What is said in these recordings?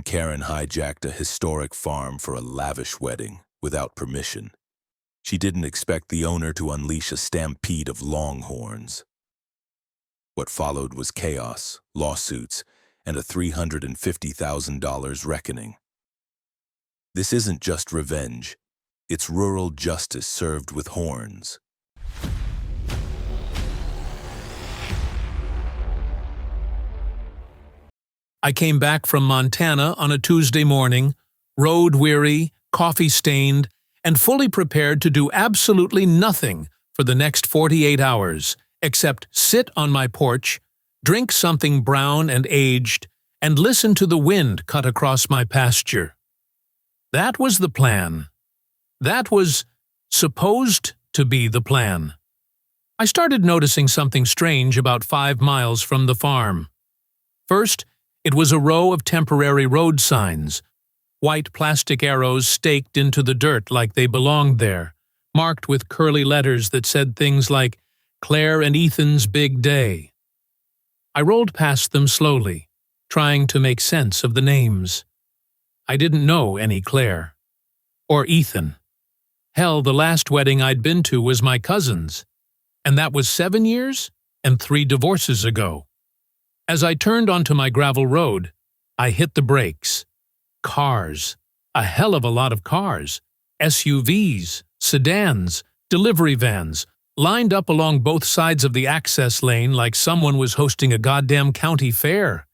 time Karen hijacked a historic farm for a lavish wedding without permission. She didn't expect the owner to unleash a stampede of longhorns. What followed was chaos, lawsuits, and a $350,000 reckoning. This isn't just revenge. It's rural justice served with horns. I came back from Montana on a Tuesday morning, road-weary, coffee-stained, and fully prepared to do absolutely nothing for the next 48 hours, except sit on my porch, drink something brown and aged, and listen to the wind cut across my pasture. That was the plan. That was supposed to be the plan. I started noticing something strange about 5 miles from the farm. First, it was a row of temporary road signs, white plastic arrows staked into the dirt like they belonged there, marked with curly letters that said things like, "Claire and Ethan's Big Day." I rolled past them slowly, trying to make sense of the names. I didn't know any Claire. Or Ethan. Hell, the last wedding I'd been to was my cousin's, and that was 7 years and 3 divorces ago. As I turned onto my gravel road, I hit the brakes. Cars. A hell of a lot of cars. SUVs, sedans, delivery vans, lined up along both sides of the access lane like someone was hosting a goddamn county fair.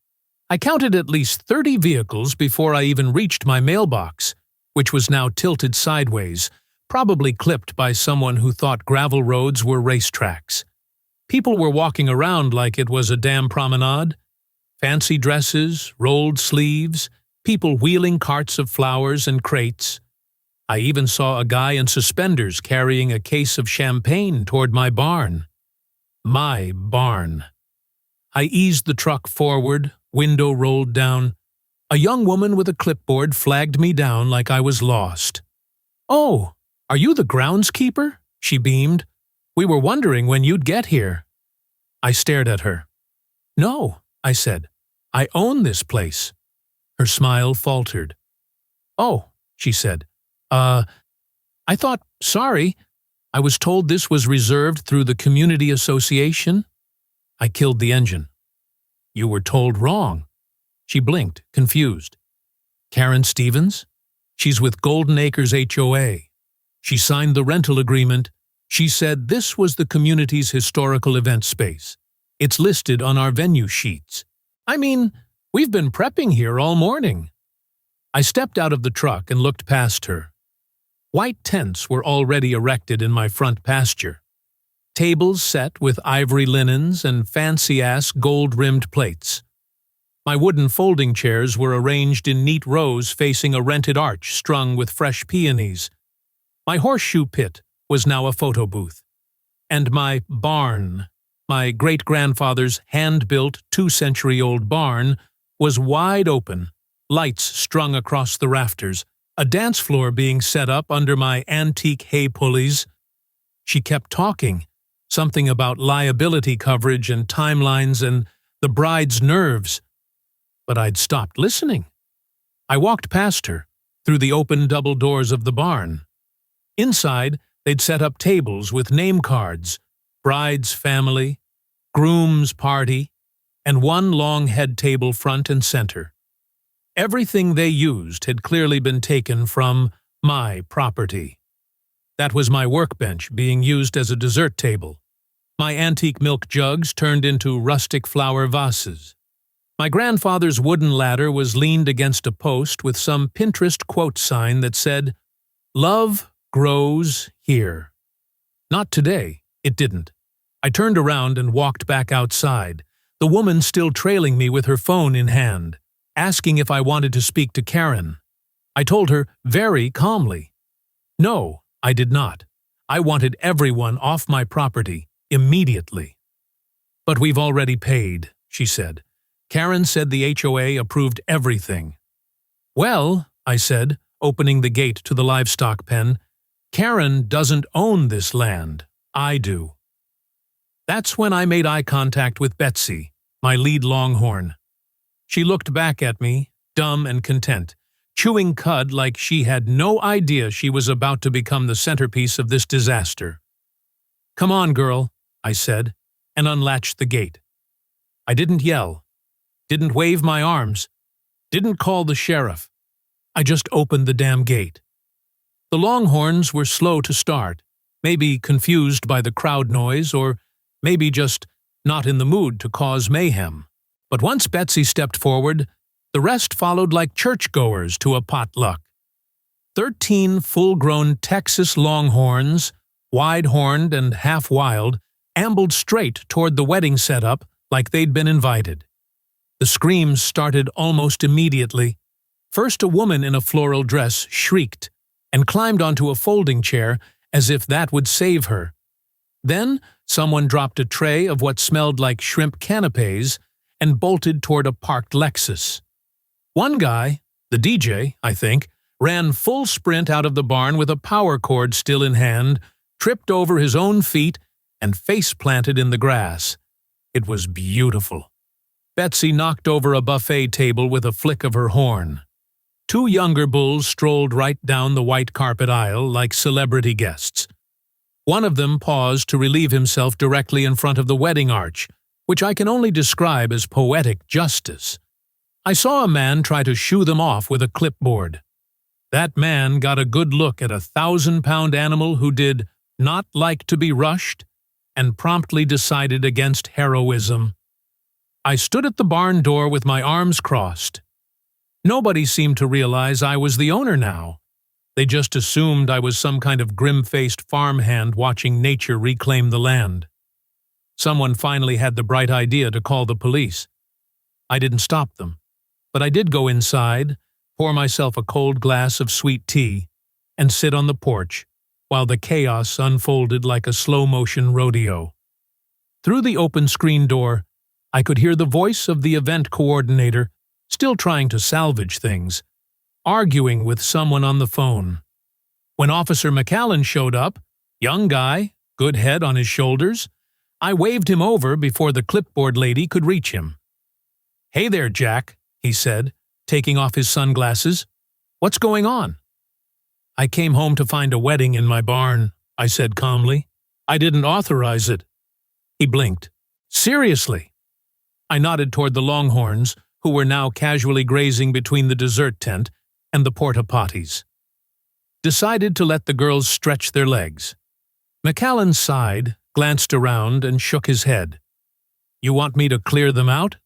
I counted at least 30 vehicles before I even reached my mailbox, which was now tilted sideways, probably clipped by someone who thought gravel roads were racetracks. People were walking around like it was a damn promenade. Fancy dresses, rolled sleeves, people wheeling carts of flowers and crates. I even saw a guy in suspenders carrying a case of champagne toward my barn. My barn. I eased the truck forward, window rolled down. A young woman with a clipboard flagged me down like I was lost. "Oh, are you the groundskeeper?" she beamed. "We were wondering when you'd get here." I stared at her. "No," I said. "I own this place." Her smile faltered. "Oh," she said. I thought, sorry. I was told this was reserved through the community association." I killed the engine. "You were told wrong." She blinked, confused. "Karen Stevens? She's with Golden Acres HOA. She signed the rental agreement. She said this was the community's historical event space. It's listed on our venue sheets. I mean, we've been prepping here all morning." I stepped out of the truck and looked past her. White tents were already erected in my front pasture. Tables set with ivory linens and fancy-ass gold-rimmed plates. My wooden folding chairs were arranged in neat rows facing a rented arch strung with fresh peonies. My horseshoe pit was now a photo booth. And my barn, my great-grandfather's hand-built 2-century-old barn, was wide open, lights strung across the rafters, a dance floor being set up under my antique hay pulleys. She kept talking, something about liability coverage and timelines and the bride's nerves. But I'd stopped listening. I walked past her, through the open double doors of the barn. Inside, they'd set up tables with name cards, bride's family, groom's party, and one long head table front and center. Everything they used had clearly been taken from my property. That was my workbench being used as a dessert table. My antique milk jugs turned into rustic flower vases. My grandfather's wooden ladder was leaned against a post with some Pinterest quote sign that said, "Love grows here." Not today, it didn't. I turned around and walked back outside, the woman still trailing me with her phone in hand, asking if I wanted to speak to Karen. I told her very calmly. No, I did not. I wanted everyone off my property, immediately. "But we've already paid," she said. "Karen said the HOA approved everything." "Well," I said, opening the gate to the livestock pen, "Karen doesn't own this land. I do." That's when I made eye contact with Betsy, my lead longhorn. She looked back at me, dumb and content, chewing cud like she had no idea she was about to become the centerpiece of this disaster. "Come on, girl," I said, and unlatched the gate. I didn't yell, didn't wave my arms, didn't call the sheriff. I just opened the damn gate. The longhorns were slow to start, maybe confused by the crowd noise or maybe just not in the mood to cause mayhem. But once Betsy stepped forward, the rest followed like churchgoers to a potluck. 13 full-grown Texas longhorns, wide-horned and half-wild, ambled straight toward the wedding setup like they'd been invited. The screams started almost immediately. First, a woman in a floral dress shrieked and climbed onto a folding chair as if that would save her. Then, someone dropped a tray of what smelled like shrimp canapes and bolted toward a parked Lexus. One guy, the DJ, I think, ran full sprint out of the barn with a power cord still in hand, tripped over his own feet, and face-planted in the grass. It was beautiful. Betsy knocked over a buffet table with a flick of her horn. 2 younger bulls strolled right down the white carpet aisle like celebrity guests. One of them paused to relieve himself directly in front of the wedding arch, which I can only describe as poetic justice. I saw a man try to shoo them off with a clipboard. That man got a good look at a 1,000-pound animal who did not like to be rushed and promptly decided against heroism. I stood at the barn door with my arms crossed. Nobody seemed to realize I was the owner now. They just assumed I was some kind of grim-faced farmhand watching nature reclaim the land. Someone finally had the bright idea to call the police. I didn't stop them, but I did go inside, pour myself a cold glass of sweet tea, and sit on the porch while the chaos unfolded like a slow-motion rodeo. Through the open screen door, I could hear the voice of the event coordinator, still trying to salvage things, arguing with someone on the phone. When Officer McAllen showed up, young guy, good head on his shoulders, I waved him over before the clipboard lady could reach him. "Hey there, Jack," he said, taking off his sunglasses. "What's going on?" "I came home to find a wedding in my barn," I said calmly. "I didn't authorize it." He blinked. "Seriously?" I nodded toward the longhorns, who were now casually grazing between the dessert tent and the porta-potties. Decided to let the girls stretch their legs. McAllen sighed, glanced around, and shook his head. "You want me to clear them out?"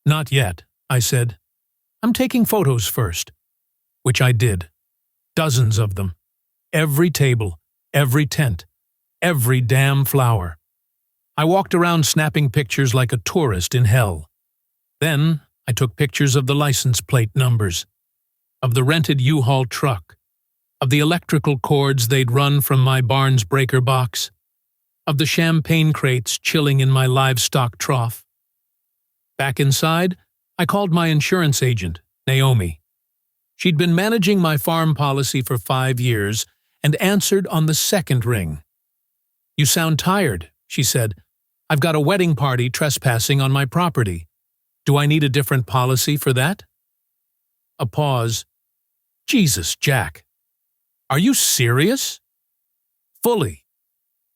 "Not yet," I said. "I'm taking photos first." Which I did. Dozens of them. Every table, every tent, every damn flower. I walked around snapping pictures like a tourist in hell. Then I took pictures of the license plate numbers, of the rented U-Haul truck, of the electrical cords they'd run from my barn's breaker box, of the champagne crates chilling in my livestock trough. Back inside, I called my insurance agent, Naomi. She'd been managing my farm policy for 5 years and answered on the second ring. "You sound tired," she said. "I've got a wedding party trespassing on my property. Do I need a different policy for that?" A pause. "Jesus, Jack. Are you serious?" "Fully."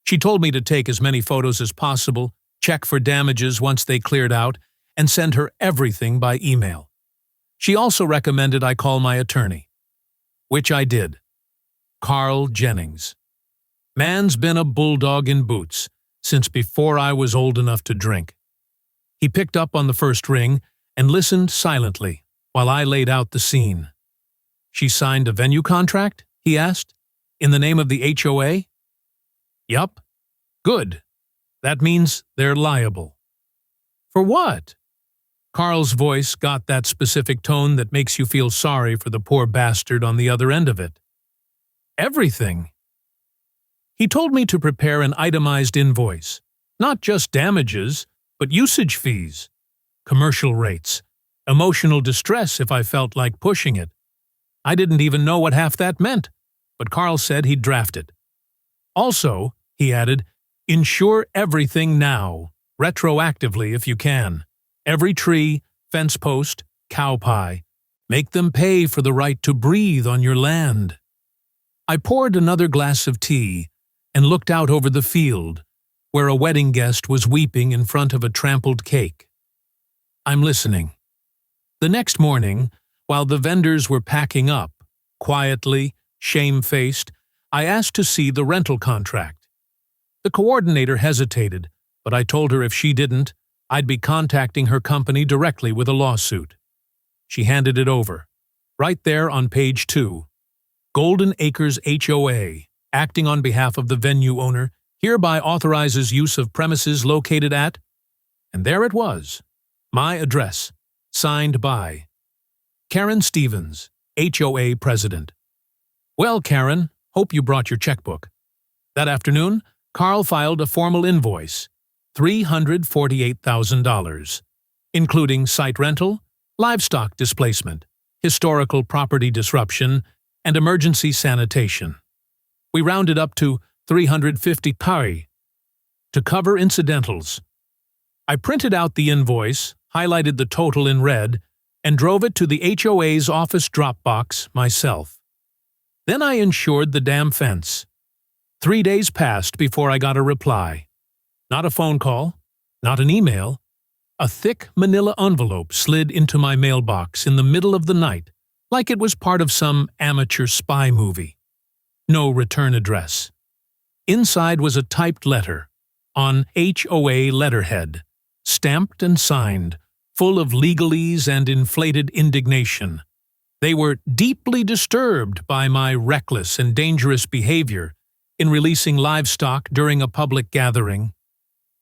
She told me to take as many photos as possible, check for damages once they cleared out, and send her everything by email. She also recommended I call my attorney, which I did. Carl Jennings. Man's been a bulldog in boots since before I was old enough to drink. He picked up on the first ring and listened silently while I laid out the scene. "She signed a venue contract?" he asked. "In the name of the HOA?" "Yup." "Good. That means they're liable." "For what?" Carl's voice got that specific tone that makes you feel sorry for the poor bastard on the other end of it. "Everything." He told me to prepare an itemized invoice, not just damages, but usage fees, commercial rates, emotional distress if I felt like pushing it. I didn't even know what half that meant, but Carl said he'd draft it. Also, he added, insure everything now, retroactively if you can. Every tree, fence post, cow pie, Make them pay for the right to breathe on your land. I poured another glass of tea and looked out over the field, where a wedding guest was weeping in front of a trampled cake. I'm listening. The next morning, while the vendors were packing up, quietly, shamefaced, I asked to see the rental contract. The coordinator hesitated, but I told her if she didn't, I'd be contacting her company directly with a lawsuit. She handed it over. Right there on page 2. Golden Acres HOA, acting on behalf of the venue owner, hereby authorizes use of premises located at… And there it was. My address. Signed by Karen Stevens, HOA President. Well, Karen, hope you brought your checkbook. That afternoon, Carl filed a formal invoice, $348,000, including site rental, livestock displacement, historical property disruption, and emergency sanitation. We rounded up to $350,000 to cover incidentals. I printed out the invoice, highlighted the total in red, and drove it to the HOA's office drop box myself. Then I insured the damn fence. 3 days passed before I got a reply. Not a phone call, not an email. A thick manila envelope slid into my mailbox in the middle of the night, like it was part of some amateur spy movie. No return address. Inside was a typed letter, on HOA letterhead, stamped and signed, full of legalese and inflated indignation. They were deeply disturbed by my reckless and dangerous behavior in releasing livestock during a public gathering.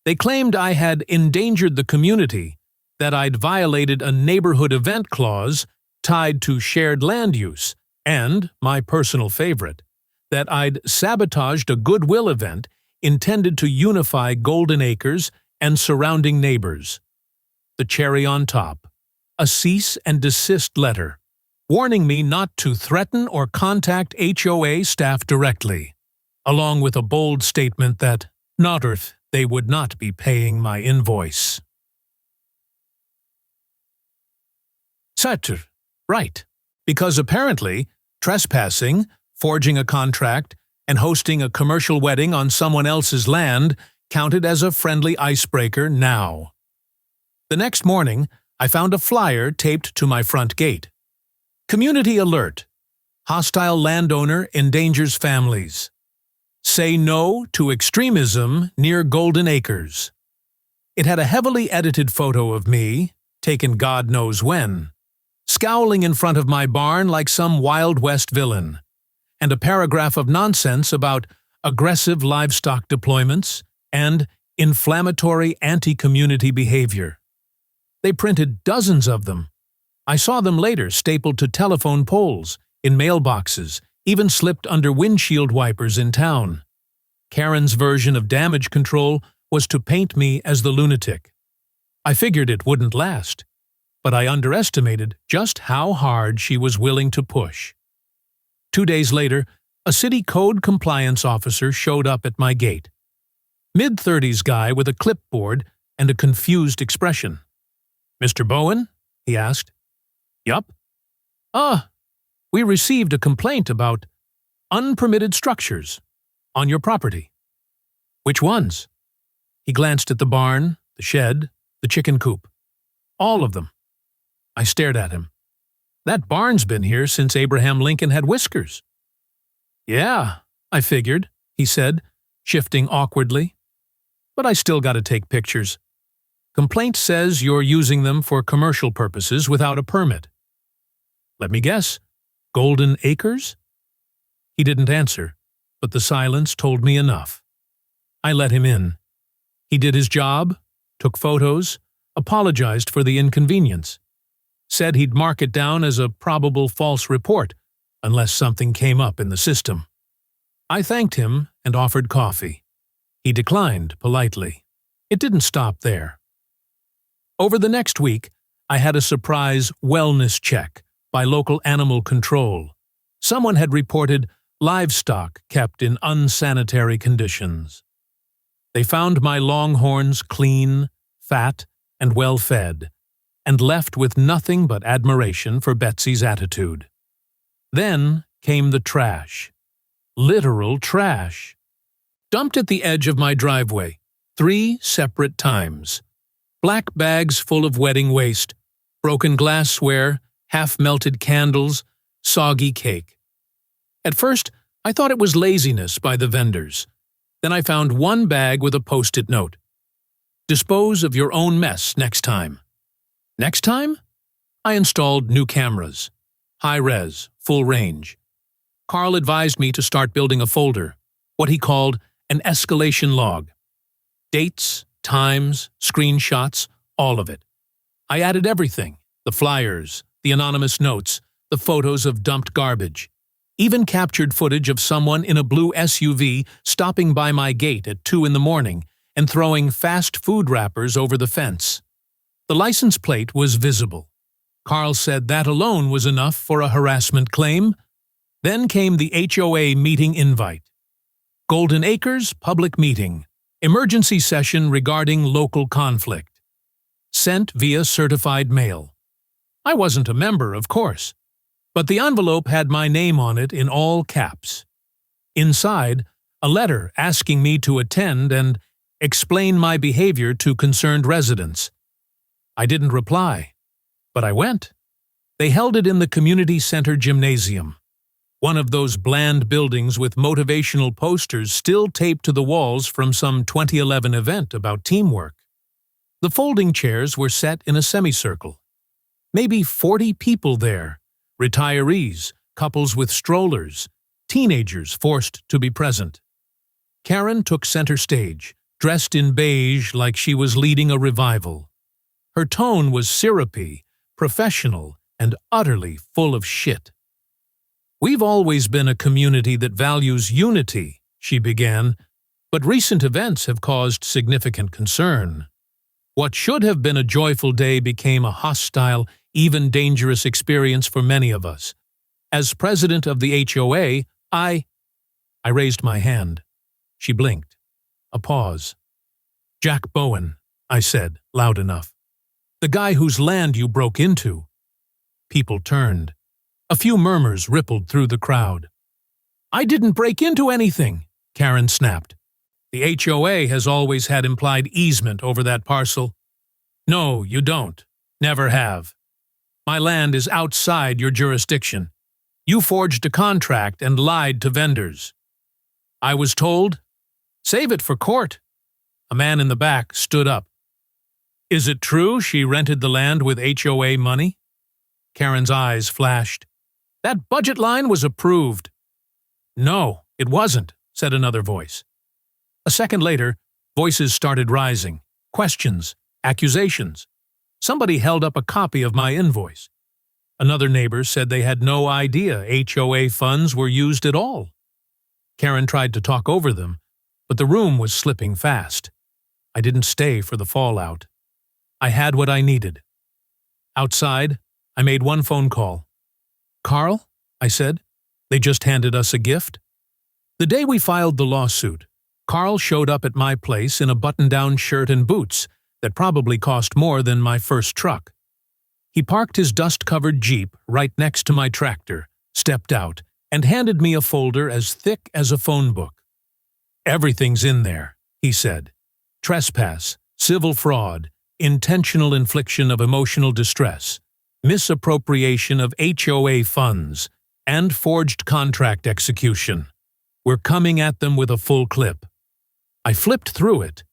They claimed I had endangered the community, that I'd violated a neighborhood event clause tied to shared land use, and, my personal favorite, that I'd sabotaged a goodwill event intended to unify Golden Acres and surrounding neighbors. The cherry on top, a cease and desist letter, warning me not to threaten or contact HOA staff directly, along with a bold statement that, not Earth, they would not be paying my invoice. Satr, right, because apparently trespassing, forging a contract, and hosting a commercial wedding on someone else's land counted as a friendly icebreaker now. The next morning, I found a flyer taped to my front gate. Community alert. Hostile landowner endangers families. Say no to extremism near Golden Acres. It had a heavily edited photo of me, taken God knows when, scowling in front of my barn like some Wild West villain, and a paragraph of nonsense about aggressive livestock deployments and inflammatory anti-community behavior. They printed dozens of them. I saw them later stapled to telephone poles, in mailboxes, even slipped under windshield wipers in town. Karen's version of damage control was to paint me as the lunatic. I figured it wouldn't last, but I underestimated just how hard she was willing to push. 2 days later, a city code compliance officer showed up at my gate. Mid-30s guy with a clipboard and a confused expression. "Mr. Bowen?" he asked. "Yup." We received a complaint about unpermitted structures on your property." "Which ones?" He glanced at the barn, the shed, the chicken coop. "All of them." I stared at him. "That barn's been here since Abraham Lincoln had whiskers." "Yeah, I figured," he said, shifting awkwardly. "But I still gotta take pictures. Complaint says you're using them for commercial purposes without a permit." "Let me guess. Golden Acres?" He didn't answer, but the silence told me enough. I let him in. He did his job, took photos, apologized for the inconvenience, said he'd mark it down as a probable false report unless something came up in the system. I thanked him and offered coffee. He declined politely. It didn't stop there. Over the next week, I had a surprise wellness check by local animal control. Someone had reported livestock kept in unsanitary conditions. They found my longhorns clean, fat, and well-fed, and left with nothing but admiration for Betsy's attitude. Then came the trash. Literal trash. Dumped at the edge of my driveway, 3 separate times. Black bags full of wedding waste, broken glassware, half-melted candles, soggy cake. At first, I thought it was laziness by the vendors. Then I found one bag with a post-it note. Dispose of your own mess next time. Next time? I installed new cameras. High-res, full range. Carl advised me to start building a folder, what he called an escalation log. Dates, times, screenshots, all of it. I added everything, the flyers, the anonymous notes, the photos of dumped garbage. Even captured footage of someone in a blue SUV stopping by my gate at 2 in the morning and throwing fast food wrappers over the fence. The license plate was visible. Carl said that alone was enough for a harassment claim. Then came the HOA meeting invite. Golden Acres public meeting. Emergency session regarding local conflict. Sent via certified mail. I wasn't a member, of course, but the envelope had my name on it in all caps. Inside, a letter asking me to attend and explain my behavior to concerned residents. I didn't reply, but I went. They held it in the community center gymnasium, one of those bland buildings with motivational posters still taped to the walls from some 2011 event about teamwork. The folding chairs were set in a semicircle. Maybe 40 people there, retirees, couples with strollers, teenagers forced to be present. Karen took center stage, dressed in beige like she was leading a revival. Her tone was syrupy, professional, and utterly full of shit. "We've always been a community that values unity," she began, "but recent events have caused significant concern. What should have been a joyful day became a hostile, even dangerous experience for many of us. As president of the HOA, I raised my hand. She blinked. A pause. "Jack Bowen," I said, loud enough. "The guy whose land you broke into." People turned. A few murmurs rippled through the crowd. "I didn't break into anything," Karen snapped. "The HOA has always had implied easement over that parcel." "No, you don't. Never have. My land is outside your jurisdiction. You forged a contract and lied to vendors." I was told, "Save it for court." A man in the back stood up. "Is it true she rented the land with HOA money?" Karen's eyes flashed. "That budget line was approved." "No, it wasn't," said another voice. A second later, voices started rising. Questions, accusations. Somebody held up a copy of my invoice. Another neighbor said they had no idea HOA funds were used at all. Karen tried to talk over them, but the room was slipping fast. I didn't stay for the fallout. I had what I needed. Outside, I made one phone call. "Carl," I said, "they just handed us a gift." The day we filed the lawsuit, Carl showed up at my place in a button-down shirt and boots that probably cost more than my first truck. He parked his dust-covered Jeep right next to my tractor, stepped out, and handed me a folder as thick as a phone book. "Everything's in there," he said. "Trespass, civil fraud, intentional infliction of emotional distress, misappropriation of HOA funds, and forged contract execution. We're coming at them with a full clip." I flipped through it.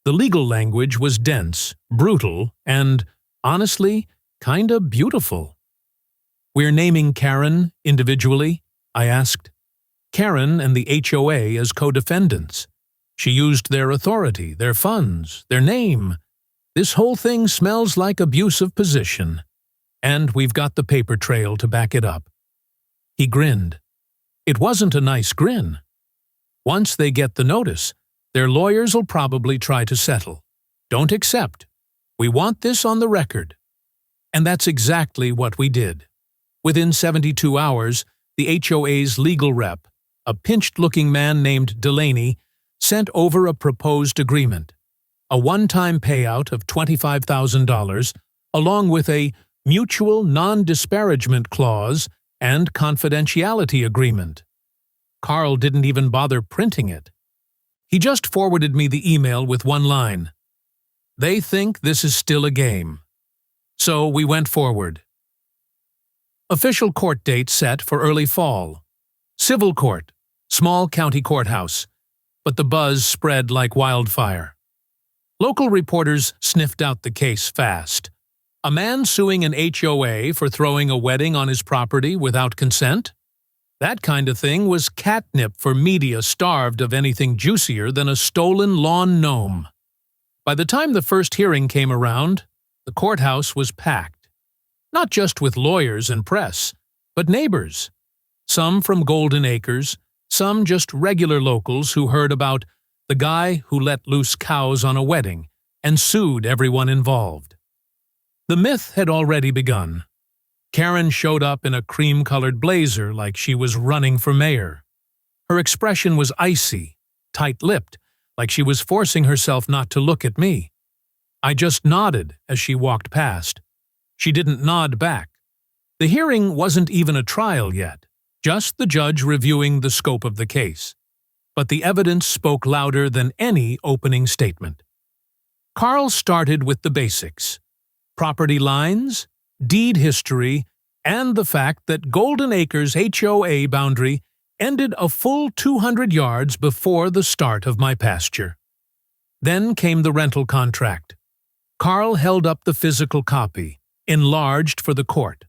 The legal language was dense, brutal, and, honestly, kinda beautiful. "We're naming Karen individually?" I asked. "Karen and the HOA as co-defendants. She used their authority, their funds, their name. This whole thing smells like abuse of position. And we've got the paper trail to back it up." He grinned. It wasn't a nice grin. "Once they get the notice, their lawyers'll probably try to settle. Don't accept. We want this on the record." And that's exactly what we did. Within 72 hours, the HOA's legal rep, a pinched-looking man named Delaney, sent over a proposed agreement. A one-time payout of $25,000, along with a mutual non-disparagement clause and confidentiality agreement. Carl didn't even bother printing it. He just forwarded me the email with one line. They think this is still a game. So we went forward. Official court date set for early fall. Civil court, small county courthouse, but the buzz spread like wildfire. Local reporters sniffed out the case fast. A man suing an HOA for throwing a wedding on his property without consent? That kind of thing was catnip for media starved of anything juicier than a stolen lawn gnome. By the time the first hearing came around, the courthouse was packed. Not just with lawyers and press, but neighbors. Some from Golden Acres, some just regular locals who heard about the guy who let loose cows on a wedding and sued everyone involved. The myth had already begun. Karen showed up in a cream-colored blazer like she was running for mayor. Her expression was icy, tight-lipped, like she was forcing herself not to look at me. I just nodded as she walked past. She didn't nod back. The hearing wasn't even a trial yet, just the judge reviewing the scope of the case. But the evidence spoke louder than any opening statement. Carl started with the basics: property lines, deed history, and the fact that Golden Acres' HOA boundary ended a full 200 yards before the start of my pasture. Then came the rental contract. Carl held up the physical copy, enlarged for the court.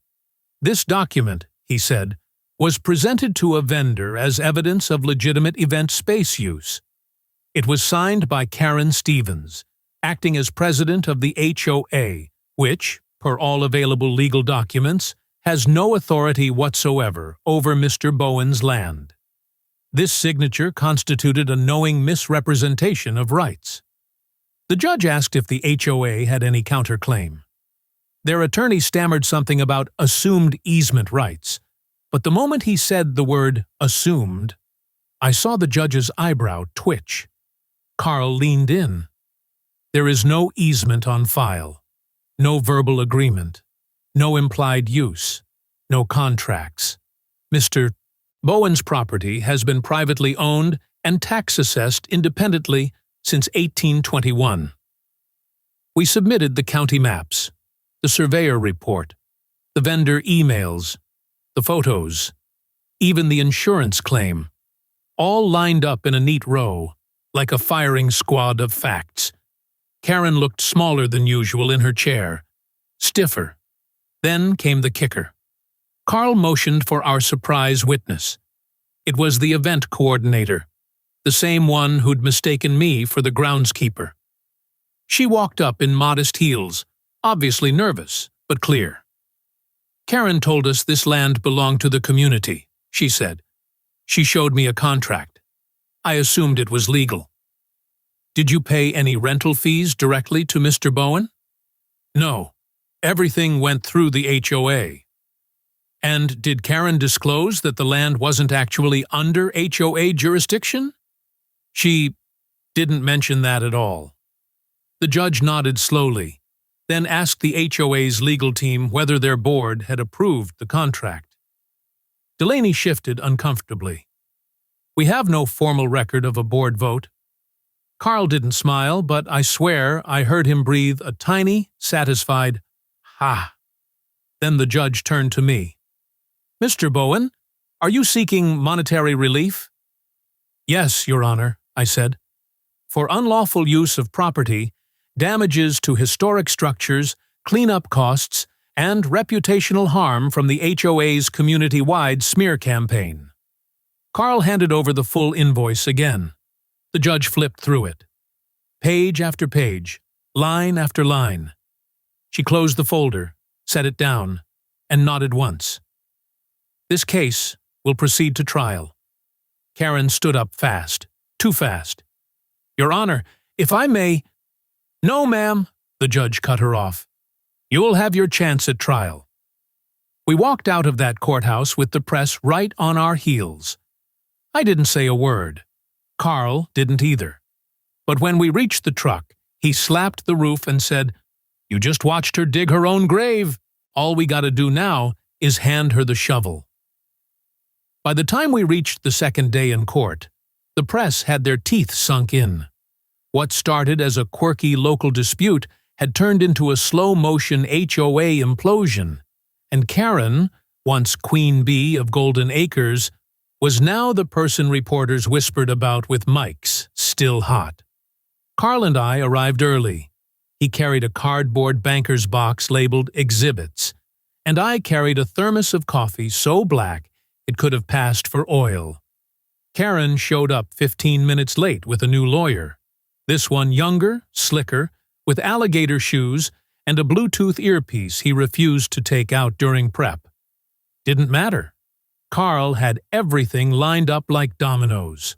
This document, he said, was presented to a vendor as evidence of legitimate event space use. It was signed by Karen Stevens, acting as president of the HOA, which, per all available legal documents, has no authority whatsoever over Mr. Bowen's land. This signature constituted a knowing misrepresentation of rights. The judge asked if the HOA had any counterclaim. Their attorney stammered something about assumed easement rights, but the moment he said the word assumed, I saw the judge's eyebrow twitch. Carl leaned in. There is no easement on file, no verbal agreement, no implied use, no contracts. Mr. Bowen's property has been privately owned and tax assessed independently since 1821. We submitted the county maps, the surveyor report, the vendor emails, the photos, even the insurance claim, all lined up in a neat row, like a firing squad of facts. Karen looked smaller than usual in her chair, stiffer. Then came the kicker. Carl motioned for our surprise witness. It was the event coordinator, the same one who'd mistaken me for the groundskeeper. She walked up in modest heels, obviously nervous, but clear. Karen told us this land belonged to the community, she said. She showed me a contract. I assumed it was legal. Did you pay any rental fees directly to Mr. Bowen? No. Everything went through the HOA. And did Karen disclose that the land wasn't actually under HOA jurisdiction? She didn't mention that at all. The judge nodded slowly, then asked the HOA's legal team whether their board had approved the contract. Delaney shifted uncomfortably. We have no formal record of a board vote. Carl didn't smile, but I swear I heard him breathe a tiny, satisfied, "Ha." Then the judge turned to me. Mr. Bowen, are you seeking monetary relief? Yes, Your Honor, I said. For unlawful use of property, damages to historic structures, cleanup costs, and reputational harm from the HOA's community-wide smear campaign. Carl handed over the full invoice again. The judge flipped through it. Page after page, line after line. She closed the folder, set it down, and nodded once. This case will proceed to trial. Karen stood up fast, too fast. Your Honor, if I may— No, ma'am, the judge cut her off. You'll have your chance at trial. We walked out of that courthouse with the press right on our heels. I didn't say a word. Carl didn't either. But when we reached the truck, he slapped the roof and said, You just watched her dig her own grave. All we gotta do now is hand her the shovel. By the time we reached the second day in court, the press had their teeth sunk in. What started as a quirky local dispute had turned into a slow-motion HOA implosion, and Karen, once Queen Bee of Golden Acres, was now the person reporters whispered about with mics still hot. Carl and I arrived early. He carried a cardboard banker's box labeled Exhibits, and I carried a thermos of coffee so black it could have passed for oil. Karen showed up 15 minutes late with a new lawyer. This one younger, slicker, with alligator shoes and a Bluetooth earpiece he refused to take out during prep. Didn't matter. Carl had everything lined up like dominoes.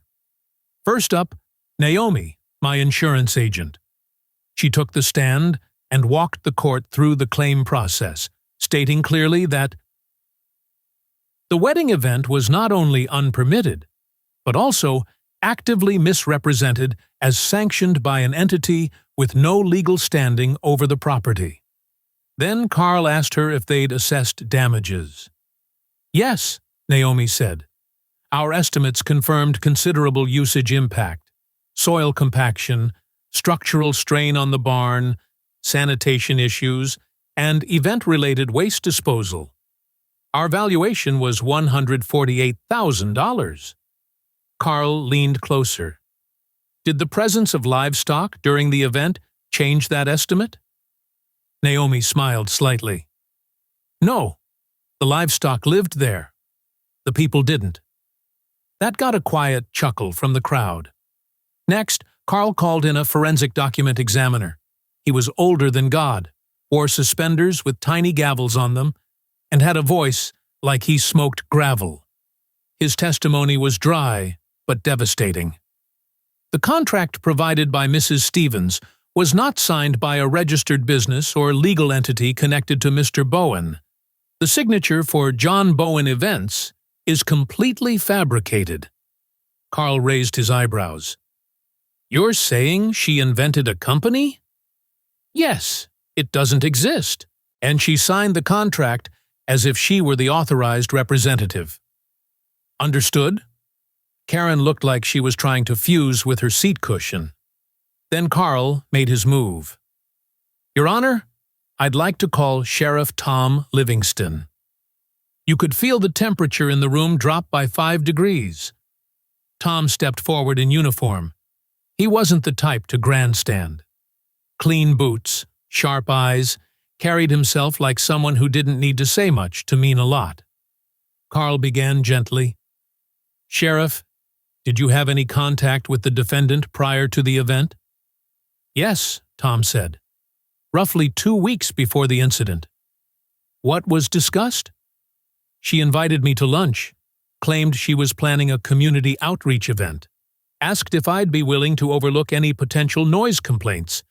First up, Naomi, my insurance agent. She took the stand and walked the court through the claim process, stating clearly that the wedding event was not only unpermitted, but also actively misrepresented as sanctioned by an entity with no legal standing over the property. Then Carl asked her if they'd assessed damages. Yes, Naomi said. Our estimates confirmed considerable usage impact, soil compaction, structural strain on the barn, sanitation issues, and event-related waste disposal. Our valuation was $148,000. Carl leaned closer. Did the presence of livestock during the event change that estimate? Naomi smiled slightly. No, the livestock lived there. The people didn't. That got a quiet chuckle from the crowd. Next, Carl called in a forensic document examiner. He was older than God, wore suspenders with tiny gavels on them, and had a voice like he smoked gravel. His testimony was dry, but devastating. The contract provided by Mrs. Stevens was not signed by a registered business or legal entity connected to Mr. Bowen. The signature for John Bowen Events is completely fabricated. Carl raised his eyebrows. You're saying she invented a company? Yes, it doesn't exist, and she signed the contract as if she were the authorized representative. Understood? Karen looked like she was trying to fuse with her seat cushion. Then Carl made his move. Your Honor, I'd like to call Sheriff Tom Livingston. You could feel the temperature in the room drop by 5 degrees. Tom stepped forward in uniform. He wasn't the type to grandstand. Clean boots, sharp eyes, carried himself like someone who didn't need to say much to mean a lot. Carl began gently. Sheriff, did you have any contact with the defendant prior to the event? Yes, Tom said. Roughly 2 weeks before the incident. What was discussed? She invited me to lunch, claimed she was planning a community outreach event, asked if I'd be willing to overlook any potential noise complaints.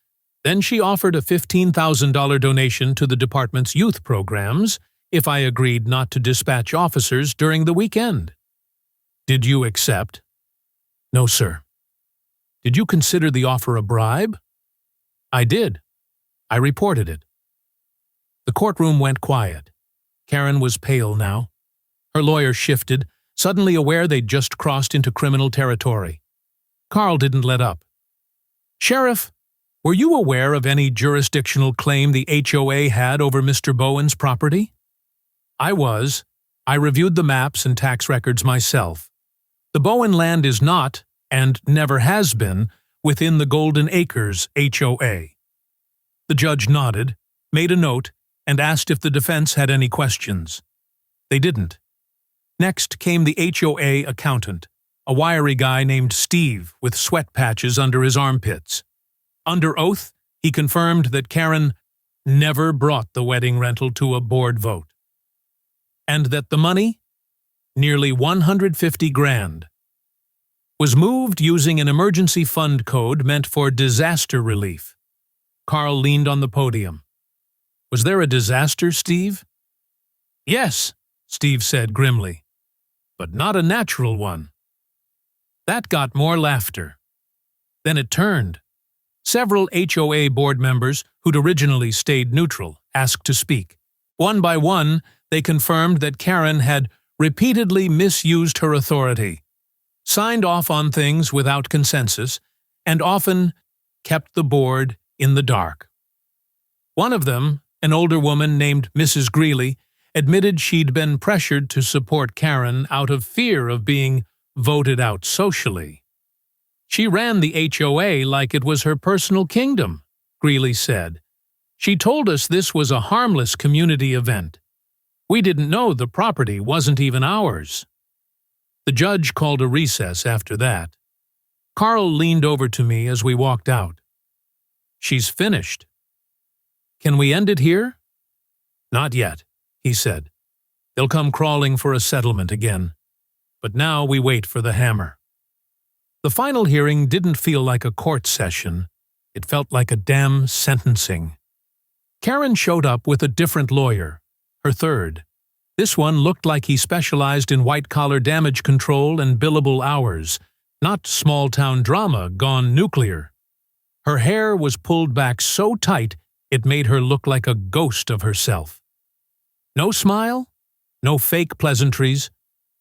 Then she offered a $15,000 donation to the department's youth programs if I agreed not to dispatch officers during the weekend. Did you accept? No, sir. Did you consider the offer a bribe? I did. I reported it. The courtroom went quiet. Karen was pale now. Her lawyer shifted, suddenly aware they'd just crossed into criminal territory. Carl didn't let up. Sheriff, were you aware of any jurisdictional claim the HOA had over Mr. Bowen's property? I was. I reviewed the maps and tax records myself. The Bowen land is not, and never has been, within the Golden Acres HOA. The judge nodded, made a note, and asked if the defense had any questions. They didn't. Next came the HOA accountant, a wiry guy named Steve with sweat patches under his armpits. Under oath, he confirmed that Karen never brought the wedding rental to a board vote. And that the money, nearly $150,000, was moved using an emergency fund code meant for disaster relief. Carl leaned on the podium. Was there a disaster, Steve? Yes, Steve said grimly, but not a natural one. That got more laughter. Then it turned. Several HOA board members, who'd originally stayed neutral, asked to speak. One by one, they confirmed that Karen had repeatedly misused her authority, signed off on things without consensus, and often kept the board in the dark. One of them, an older woman named Mrs. Greeley, admitted she'd been pressured to support Karen out of fear of being voted out socially. She ran the HOA like it was her personal kingdom, Greeley said. She told us this was a harmless community event. We didn't know the property wasn't even ours. The judge called a recess after that. Carl leaned over to me as we walked out. She's finished. Can we end it here? Not yet, he said. They'll come crawling for a settlement again. But now we wait for the hammer. The final hearing didn't feel like a court session. It felt like a damn sentencing. Karen showed up with a different lawyer, her third. This one looked like he specialized in white-collar damage control and billable hours, not small-town drama gone nuclear. Her hair was pulled back so tight it made her look like a ghost of herself. No smile, no fake pleasantries,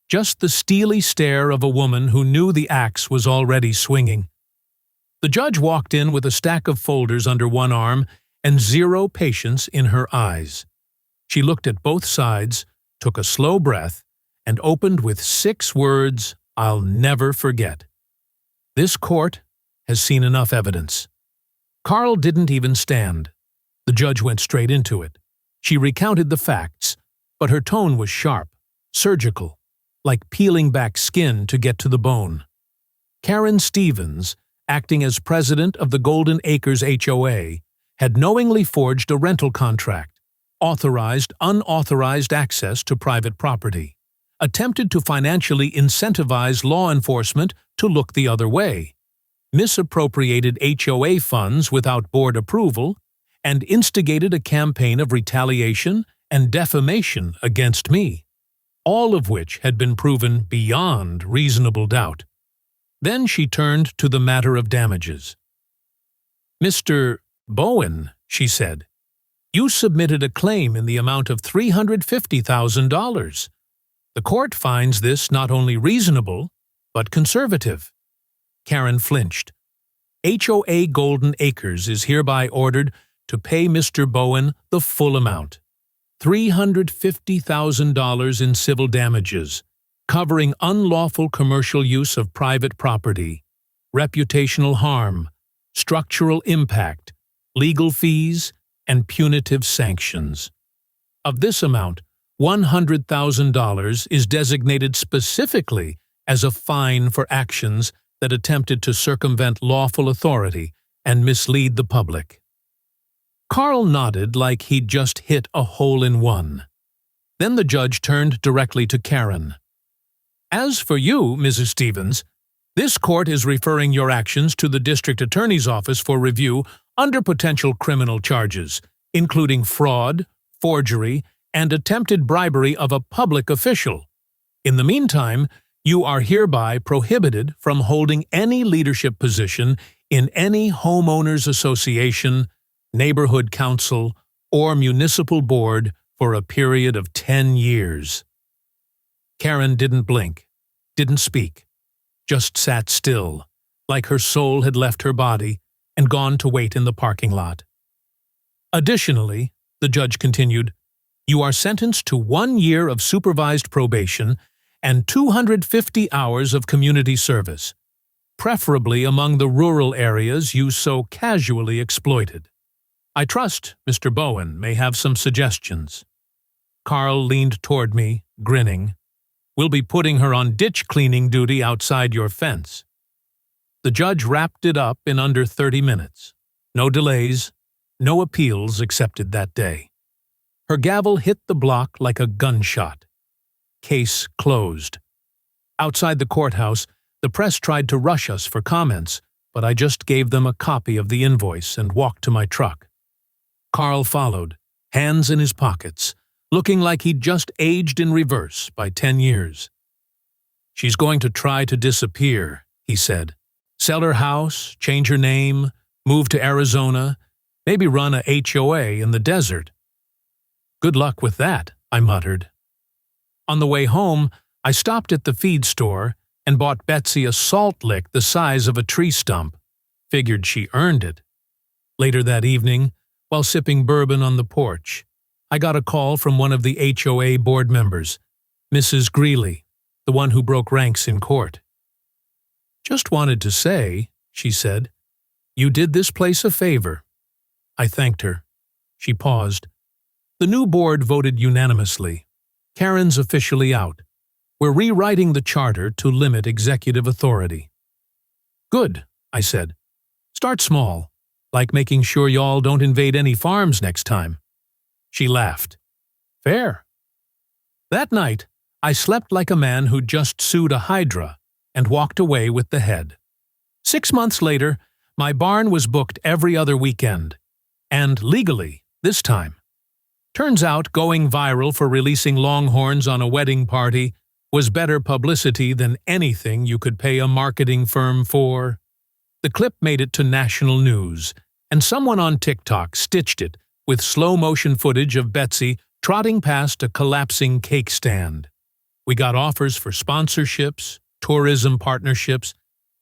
just the steely stare of a woman who knew the axe was already swinging. The judge walked in with a stack of folders under one arm and zero patience in her eyes. She looked at both sides, took a slow breath, and opened with 6 words I'll never forget. This court has seen enough evidence. Carl didn't even stand. The judge went straight into it. She recounted the facts, but her tone was sharp, surgical, like peeling back skin to get to the bone. Karen Stevens, acting as president of the Golden Acres HOA, had knowingly forged a rental contract, authorized unauthorized access to private property, attempted to financially incentivize law enforcement to look the other way, misappropriated HOA funds without board approval, and instigated a campaign of retaliation and defamation against me, all of which had been proven beyond reasonable doubt. Then she turned to the matter of damages. Mr. Bowen, she said, you submitted a claim in the amount of $350,000. The court finds this not only reasonable, but conservative. Karen flinched. HOA Golden Acres is hereby ordered to pay Mr. Bowen the full amount, $350,000 in civil damages, covering unlawful commercial use of private property, reputational harm, structural impact, legal fees, and punitive sanctions. Of this amount, $100,000 is designated specifically as a fine for actions that attempted to circumvent lawful authority and mislead the public. Carl nodded like he'd just hit a hole-in-one. Then the judge turned directly to Karen. As for you, Mrs. Stevens, this court is referring your actions to the district attorney's office for review under potential criminal charges, including fraud, forgery, and attempted bribery of a public official. In the meantime, you are hereby prohibited from holding any leadership position in any homeowners association, neighborhood council, or municipal board for a period of 10 years. Karen didn't blink, didn't speak, just sat still, like her soul had left her body and gone to wait in the parking lot. Additionally, the judge continued, you are sentenced to 1 year of supervised probation and 250 hours of community service, preferably among the rural areas you so casually exploited. I trust Mr. Bowen may have some suggestions. Carl leaned toward me, grinning. We'll be putting her on ditch cleaning duty outside your fence. The judge wrapped it up in under 30 minutes. No delays, no appeals accepted that day. Her gavel hit the block like a gunshot. Case closed. Outside the courthouse, the press tried to rush us for comments, but I just gave them a copy of the invoice and walked to my truck. Carl followed, hands in his pockets, looking like he'd just aged in reverse by 10 years. She's going to try to disappear, he said. Sell her house, change her name, Move to Arizona, maybe run a HOA in the desert. Good luck with that, I muttered. On the way home, I stopped at the feed store and bought Betsy a salt lick the size of a tree stump. Figured she earned it. Later that evening, while sipping bourbon on the porch, I got a call from one of the HOA board members, Mrs. Greeley, the one who broke ranks in court. "Just wanted to say," she said, "you did this place a favor." I thanked her. She paused. "The new board voted unanimously. Karen's officially out. We're rewriting the charter to limit executive authority." "Good," I said. "Start small, like making sure y'all don't invade any farms next time." She laughed. "Fair." That night, I slept like a man who'd just sued a hydra and walked away with the head. 6 months later, my barn was booked every other weekend. And legally, this time. Turns out going viral for releasing longhorns on a wedding party was better publicity than anything you could pay a marketing firm for. The clip made it to national news, and someone on TikTok stitched it with slow-motion footage of Betsy trotting past a collapsing cake stand. We got offers for sponsorships, tourism partnerships,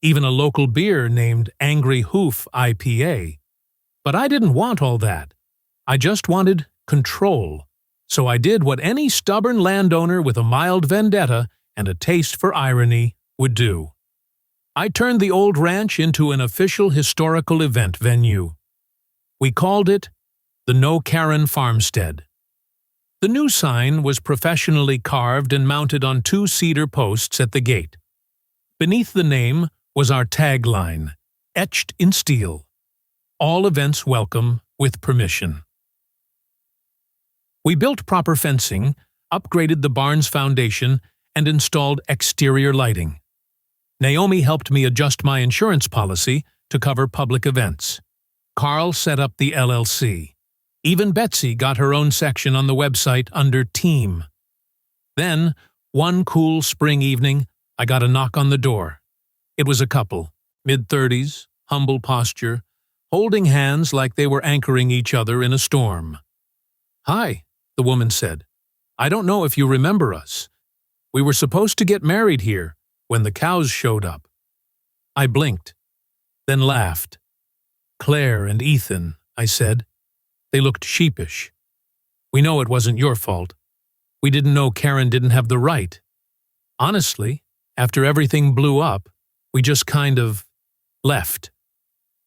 even a local beer named Angry Hoof IPA. But I didn't want all that. I just wanted control. So I did what any stubborn landowner with a mild vendetta and a taste for irony would do. I turned the old ranch into an official historical event venue. We called it the No Karen Farmstead. The new sign was professionally carved and mounted on 2 cedar posts at the gate. Beneath the name was our tagline, etched in steel: "All events welcome with permission." We built proper fencing, upgraded the barn's foundation, and installed exterior lighting. Naomi helped me adjust my insurance policy to cover public events. Carl set up the LLC. Even Betsy got her own section on the website under Team. Then, one cool spring evening, I got a knock on the door. It was a couple, mid-30s, humble posture, holding hands like they were anchoring each other in a storm. "Hi," the woman said. "I don't know if you remember us. We were supposed to get married here when the cows showed up." I blinked, then laughed. "Claire and Ethan," I said. They looked sheepish. "We know it wasn't your fault. We didn't know Karen didn't have the right. Honestly, after everything blew up, we just kind of left.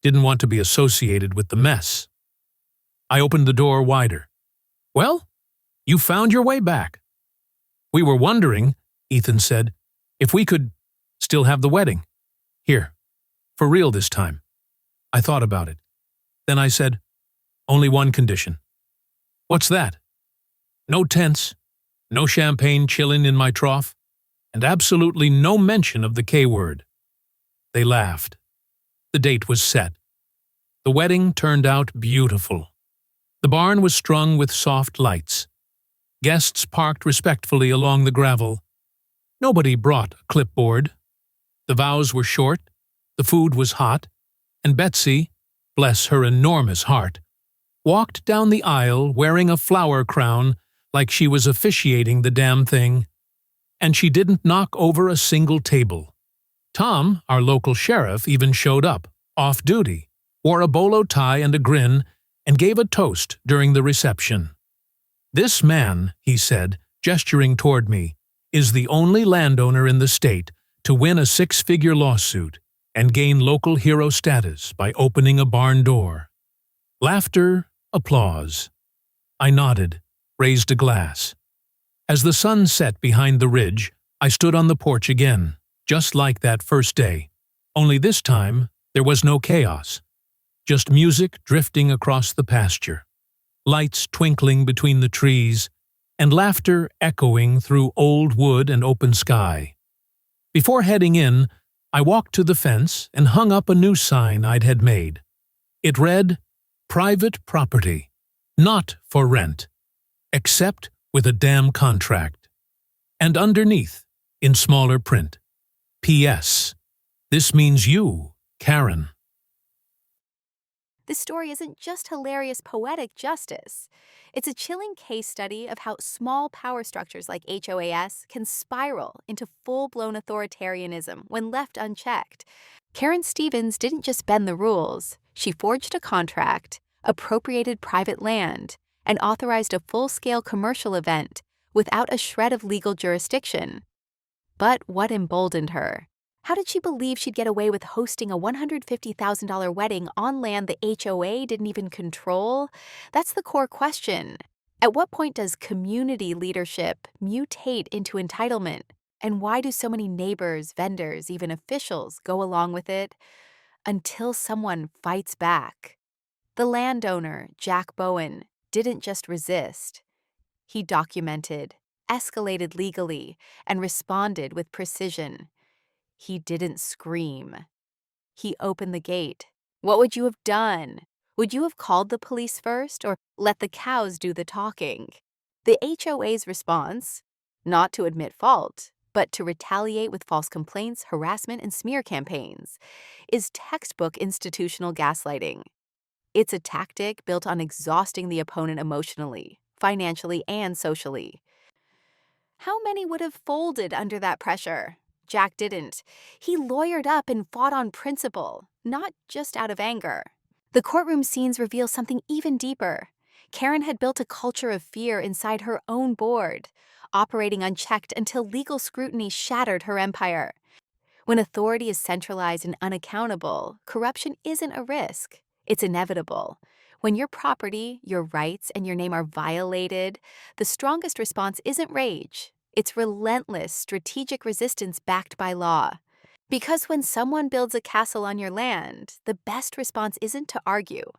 Didn't want to be associated with the mess." I opened the door wider. "Well, you found your way back." "We were wondering," Ethan said, "if we could still have the wedding. Here, for real this time." I thought about it. Then I said, "Only one condition." "What's that?" "No tents, no champagne chilling in my trough, and absolutely no mention of the K-word." They laughed. The date was set. The wedding turned out beautiful. The barn was strung with soft lights. Guests parked respectfully along the gravel. Nobody brought a clipboard. The vows were short, the food was hot, and Betsy, bless her enormous heart, walked down the aisle wearing a flower crown like she was officiating the damn thing. And she didn't knock over a single table. Tom, our local sheriff, even showed up, off duty, wore a bolo tie and a grin, and gave a toast during the reception. "This man," he said, gesturing toward me, "is the only landowner in the state to win a 6-figure lawsuit and gain local hero status by opening a barn door." Laughter, applause. I nodded, raised a glass. As the sun set behind the ridge, I stood on the porch again, just like that first day. Only this time, there was no chaos. Just music drifting across the pasture, lights twinkling between the trees, and laughter echoing through old wood and open sky. Before heading in, I walked to the fence and hung up a new sign I'd had made. It read, "Private property, not for rent, except with a damn contract." And underneath, in smaller print, "P.S. This means you, Karen." This story isn't just hilarious poetic justice. It's a chilling case study of how small power structures like HOAS can spiral into full-blown authoritarianism when left unchecked. Karen Stevens didn't just bend the rules. She forged a contract, appropriated private land, and authorized a full-scale commercial event without a shred of legal jurisdiction. But what emboldened her? How did she believe she'd get away with hosting a $150,000 wedding on land the HOA didn't even control? That's the core question. At what point does community leadership mutate into entitlement? And why do so many neighbors, vendors, even officials go along with it? Until someone fights back. The landowner, Jack Bowen, didn't just resist. He documented, escalated legally, and responded with precision. He didn't scream. He opened the gate. What would you have done? Would you have called the police first or let the cows do the talking? The HOA's response? Not to admit fault, but to retaliate with false complaints, harassment, and smear campaigns, is textbook institutional gaslighting. It's a tactic built on exhausting the opponent emotionally, financially, and socially. How many would have folded under that pressure? Jack didn't. He lawyered up and fought on principle, not just out of anger. The courtroom scenes reveal something even deeper. Karen had built a culture of fear inside her own board, operating unchecked until legal scrutiny shattered her empire. When authority is centralized and unaccountable, corruption isn't a risk. It's inevitable. When your property, your rights, and your name are violated, the strongest response isn't rage. It's relentless, strategic resistance backed by law. Because when someone builds a castle on your land, the best response isn't to argue.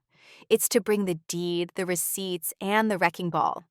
It's to bring the deed, the receipts, and the wrecking ball.